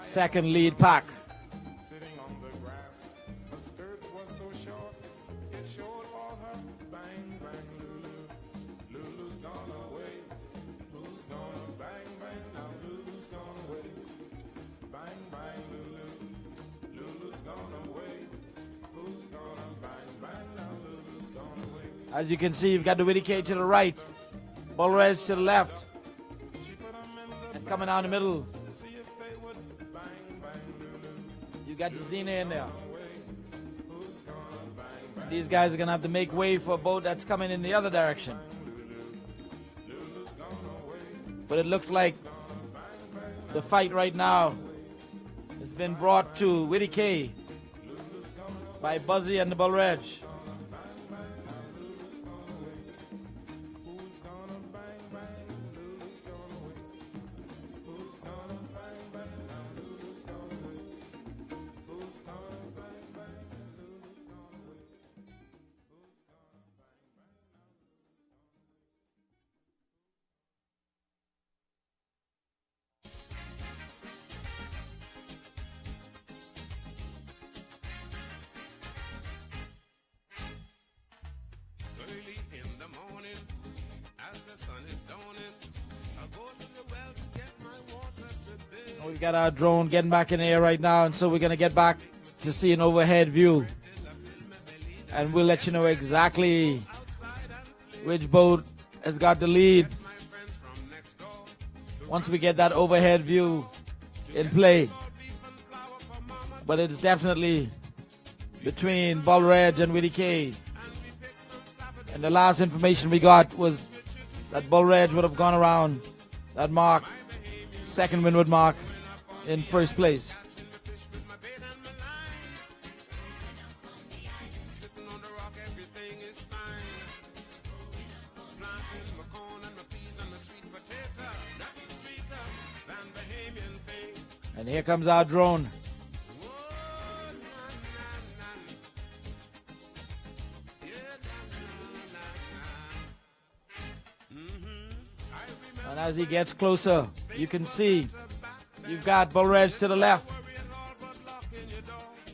[SPEAKER 3] second lead pack.
[SPEAKER 2] sitting on the grass. Her skirt was so short, it showed all her bang, bang, Lulu. Lulu's gone away. Who's gonna bang, bang, now Lulu's gone away. Bang, bang, Lulu. Lulu's gone away. Who's gonna bang, bang, now Lulu's gone away.
[SPEAKER 3] As you can see, you've got the Whitty K to the right, Bull Reg to the left,
[SPEAKER 2] She put 'em in the
[SPEAKER 3] and coming down the middle,
[SPEAKER 2] to see if they would bang, bang, Lulu.
[SPEAKER 3] you got the Xena in there.
[SPEAKER 2] Who's gonna bang, bang,
[SPEAKER 3] These guys are gonna have to make way for a boat that's coming in the other direction.
[SPEAKER 2] Lulu's gone away.
[SPEAKER 3] But it looks like the fight right now has been brought to Whitty K by Buzzy and the Bull Reg.
[SPEAKER 2] Who's gonna bang, bang, Lulu's gone away. Who's gonna bang, bang, now Lulu's gone away. Who's gonna bang, bang, Lulu's gone away. Who's gonna bang, bang, now
[SPEAKER 4] Early in the morning, as the sun is dawning, I go to the well to get my water today.
[SPEAKER 3] We've got our drone getting back in the air right now, and so we're gonna get back to see an overhead view. And we'll let you know exactly which boat has got the lead once we get that overhead view in play. But it's definitely between Bull Reg and Whitty K. And the last information we got was that Bull Reg would have gone around that mark, second windward mark, in first place.
[SPEAKER 4] Sitting on the rock, everything is fine. Planting my corn and my peas and my sweet potato. Nothing sweeter than Bahamian thing.
[SPEAKER 3] And here comes our drone. And as he gets closer, you can see you've got Bull Reg to the left,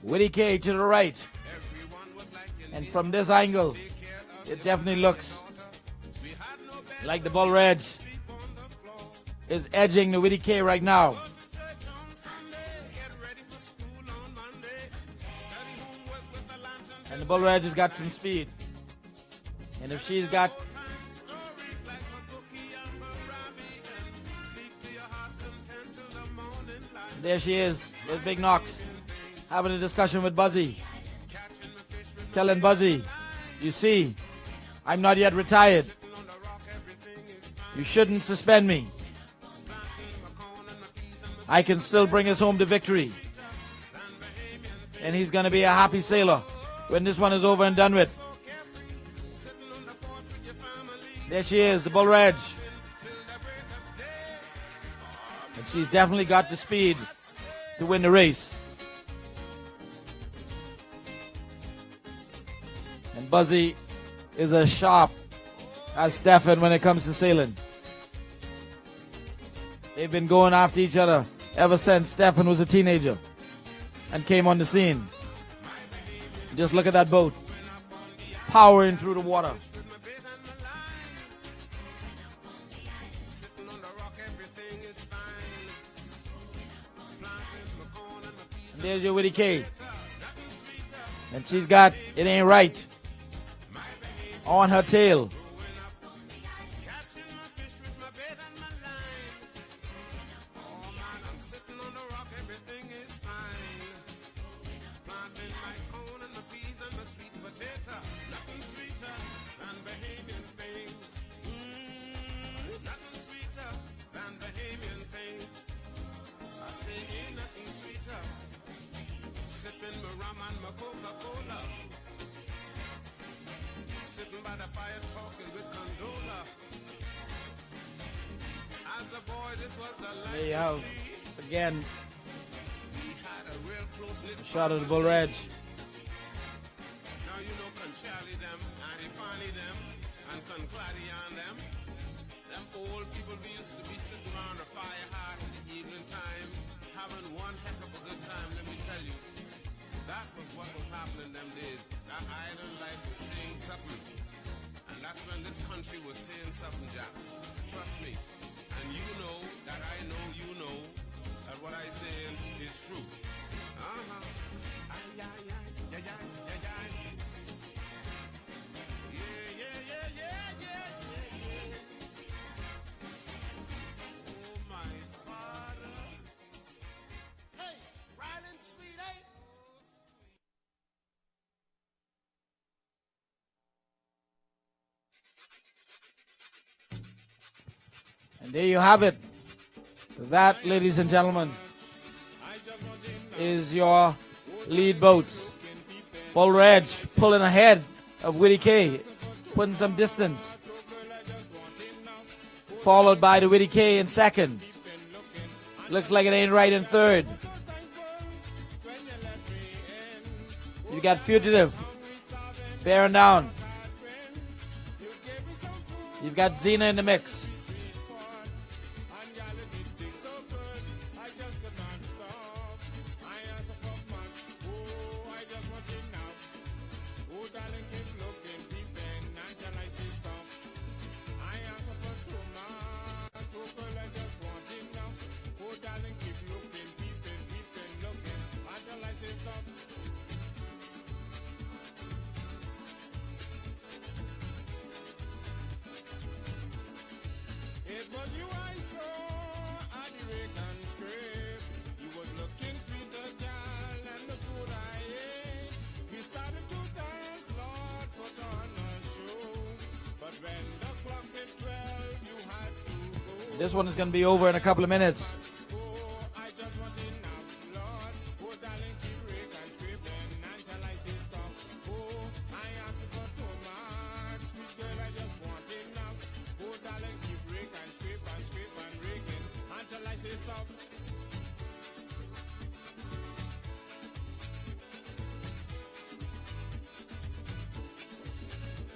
[SPEAKER 3] Whitty K to the right. And from this angle, it definitely looks like the Bull Reg is edging the Whitty K right now. And the Bull Reg has got some speed. And if she's got there she is. There's Big Knox having a discussion with Buzzy. Telling Buzzy, you see, I'm not yet retired. You shouldn't suspend me. I can still bring us home to victory. And he's going to be a happy sailor when this one is over and done with. There she is, the Bull Reg. And she's definitely got the speed to win the race. And Buzzy is as sharp as Stefan when it comes to sailing. They've been going after each other ever since Stefan was a teenager. and came on the scene. Just look at that boat powering through the water. And there's your Witty K. And she's got It Ain't Right on her tail. There you have, again, shot of the Bull Reg.
[SPEAKER 4] Now you know Conchali them, and Ifani them, and Concladi on them. Them old people we used to be sitting around a fire heart in the evening time, having one heck of a good time, let me tell you. That was what was happening them days. That island life was saying something. And that's when this country was saying something, Jack. Trust me. And you know that I know you know that what I say is true. Uh-huh. Ay, ay, ay, ay, ay, ay, ay. Yeah, yeah, yeah, yeah, yeah, yeah. Oh, my Father. Hey, Ryland, sweet, eh?
[SPEAKER 3] And there you have it. That, ladies and gentlemen, is your lead boats. Bull Reg pulling ahead of Witty K, putting some distance. Followed by the Witty K in second. Looks like It Ain't Right in third. You got Fugitive bearing down. You've got Xena in the mix.
[SPEAKER 2] It was you I saw at the Regatta C. You was looking sweeter, girl, and the food I ate. We started to dance, Lord, put on a show. But when the clock hit 12, you had to go.
[SPEAKER 3] This one is going to be over in a couple of minutes.
[SPEAKER 2] I just want it now, Lord. Oh, darling, keep Regatta scraping until I say stop. Oh, I ask for too much. Sweet girl, I just want it now. Oh, darling, keep Regatta scraping, rigging until I say stop.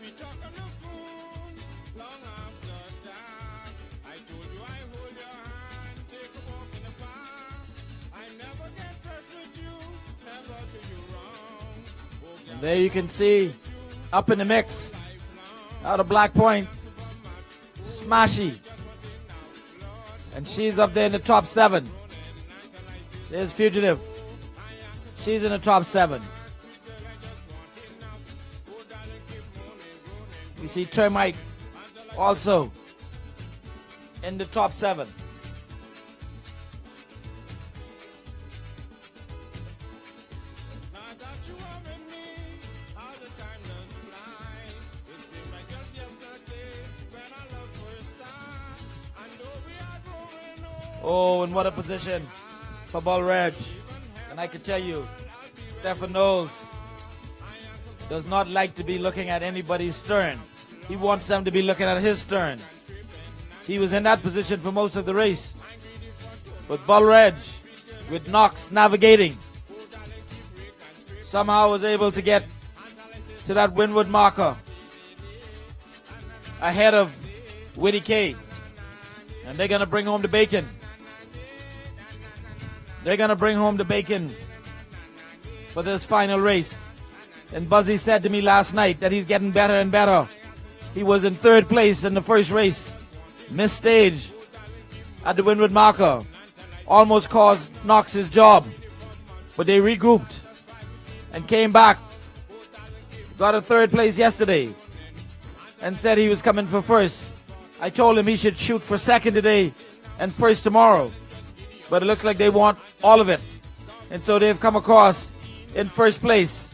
[SPEAKER 2] We talk on the phone long after dark. I told you I hold your hand, take a walk in the park. I never get fresh with you, never do you wrong. Oh, girl,
[SPEAKER 3] And there you can see, up in the mix, out of Black Point, Smashy. And she's up there in the top 7. There's Fugitive. She's in the top 7. You see Termite also in the top 7.
[SPEAKER 2] now that you are with me, all the time does fly. It seemed like just yesterday when our love first started. And though we are growing old,
[SPEAKER 3] Oh, and what a position for Bull Reg. And I can tell you, Stefan Knowles does not like to be looking at anybody's stern. He wants them to be looking at his stern. He was in that position for most of the race. But Bull Reg, with Knox navigating, somehow was able to get to that windward marker ahead of Witty K. And they're going to bring home the bacon. They're going to bring home the bacon for this final race. And Buzzy said to me last night that he's getting better and better. He was in third place in the first race. Missed stage at the windward marker. Almost caused Knox his job. But they regrouped and came back. Got a third place yesterday. And said he was coming for first. I told him he should shoot for second today and first tomorrow. But it looks like they want all of it. And so they've come across in first place.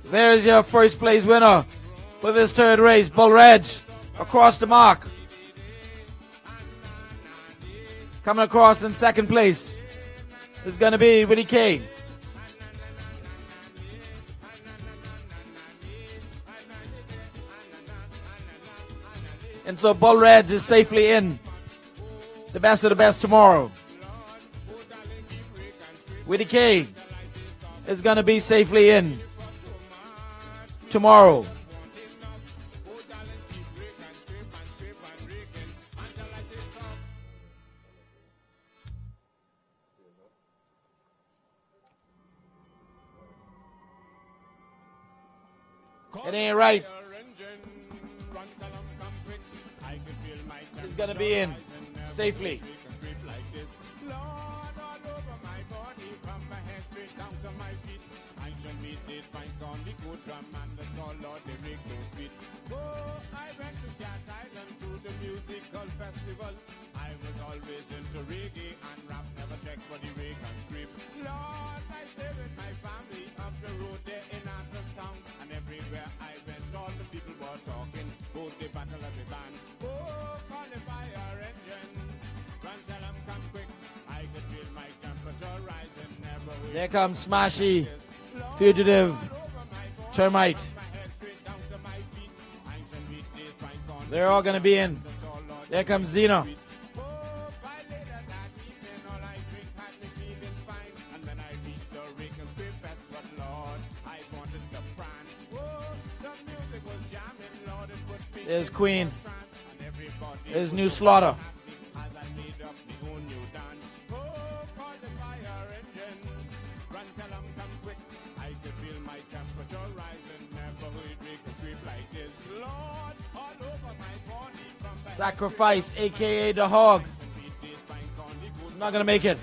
[SPEAKER 3] There's your first place winner for this third race. Bull Reg across the mark. Coming across in second place is going to be Willie K. And so Bull Reg is safely in the best of the best tomorrow. Willie K is going to be safely in tomorrow. It ain't right. He's gonna be in safely.
[SPEAKER 4] Festival. I was always into reggae and rap, never checked for the rake and script. Lord, I stay with my family up the road there in Town, and everywhere I went, all the people were talking. Oh, the battle of the band. Oh, call the fire engine. Run, tell 'em come quick. I could feel my temperature rising. Never will.
[SPEAKER 3] There comes Smashy, Fugitive, Termite. They're all gonna be in. There comes Zeno. There's Queen. There's New Slaughter. Sacrifice, aka the Hog. I'm not gonna make it.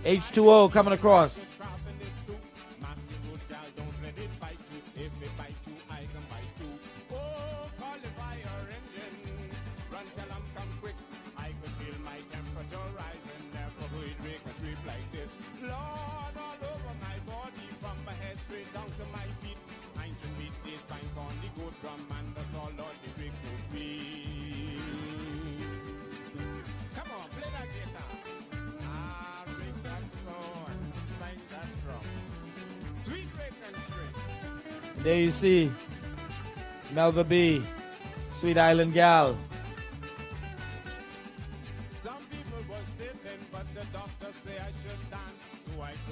[SPEAKER 3] H2O coming across. There you see Melva B, Sweet Island Gal.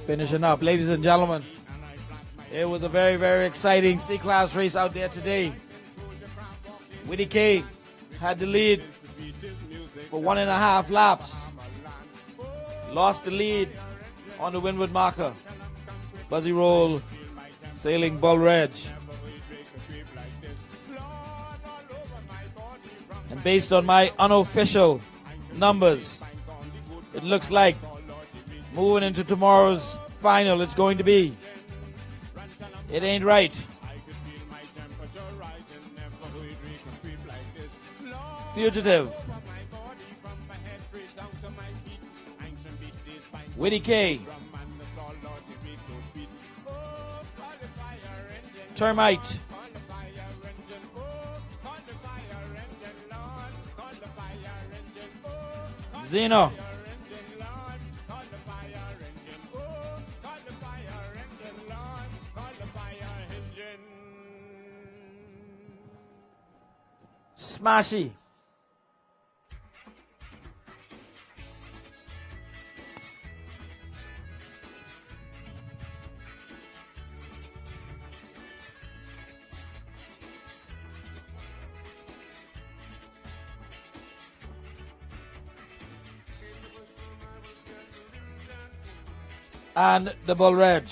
[SPEAKER 3] Finishing up, ladies and gentlemen. It was a very, very exciting C-Class race out there today. Willie K had the lead for 1.5 laps. Lost the lead on the windward marker. Buzzy Roll sailing Bull Reg. And based on my unofficial numbers, it looks like moving into tomorrow's final, it's going to be It Ain't Right. Fugitive. Willie K. Termite. Zeno. Smashy. and the Bull Reg.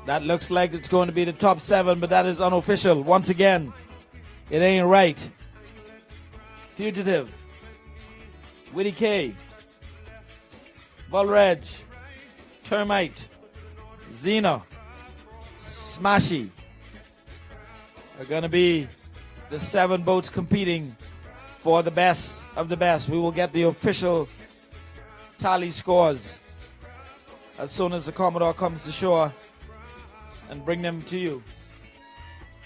[SPEAKER 3] That looks like it's going to be the top 7, but that is unofficial. Once again, it ain't right. Fugitive, Witty K, Bull Reg, Termite, Xena, Smashy are going to be the 7 boats competing for the best of the best. We will get the official tally scores as soon as the Commodore comes to shore and bring them to you.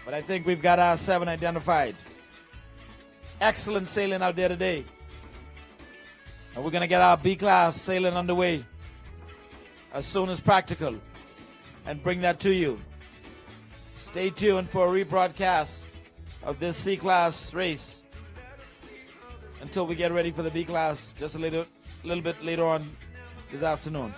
[SPEAKER 3] But I think we've got our 7 identified. Excellent sailing out there today. And we're going to get our B-class sailing underway as soon as practical and bring that to you. Stay tuned for a rebroadcast of this C-class race until we get ready for the B-class just a little bit later on this afternoon.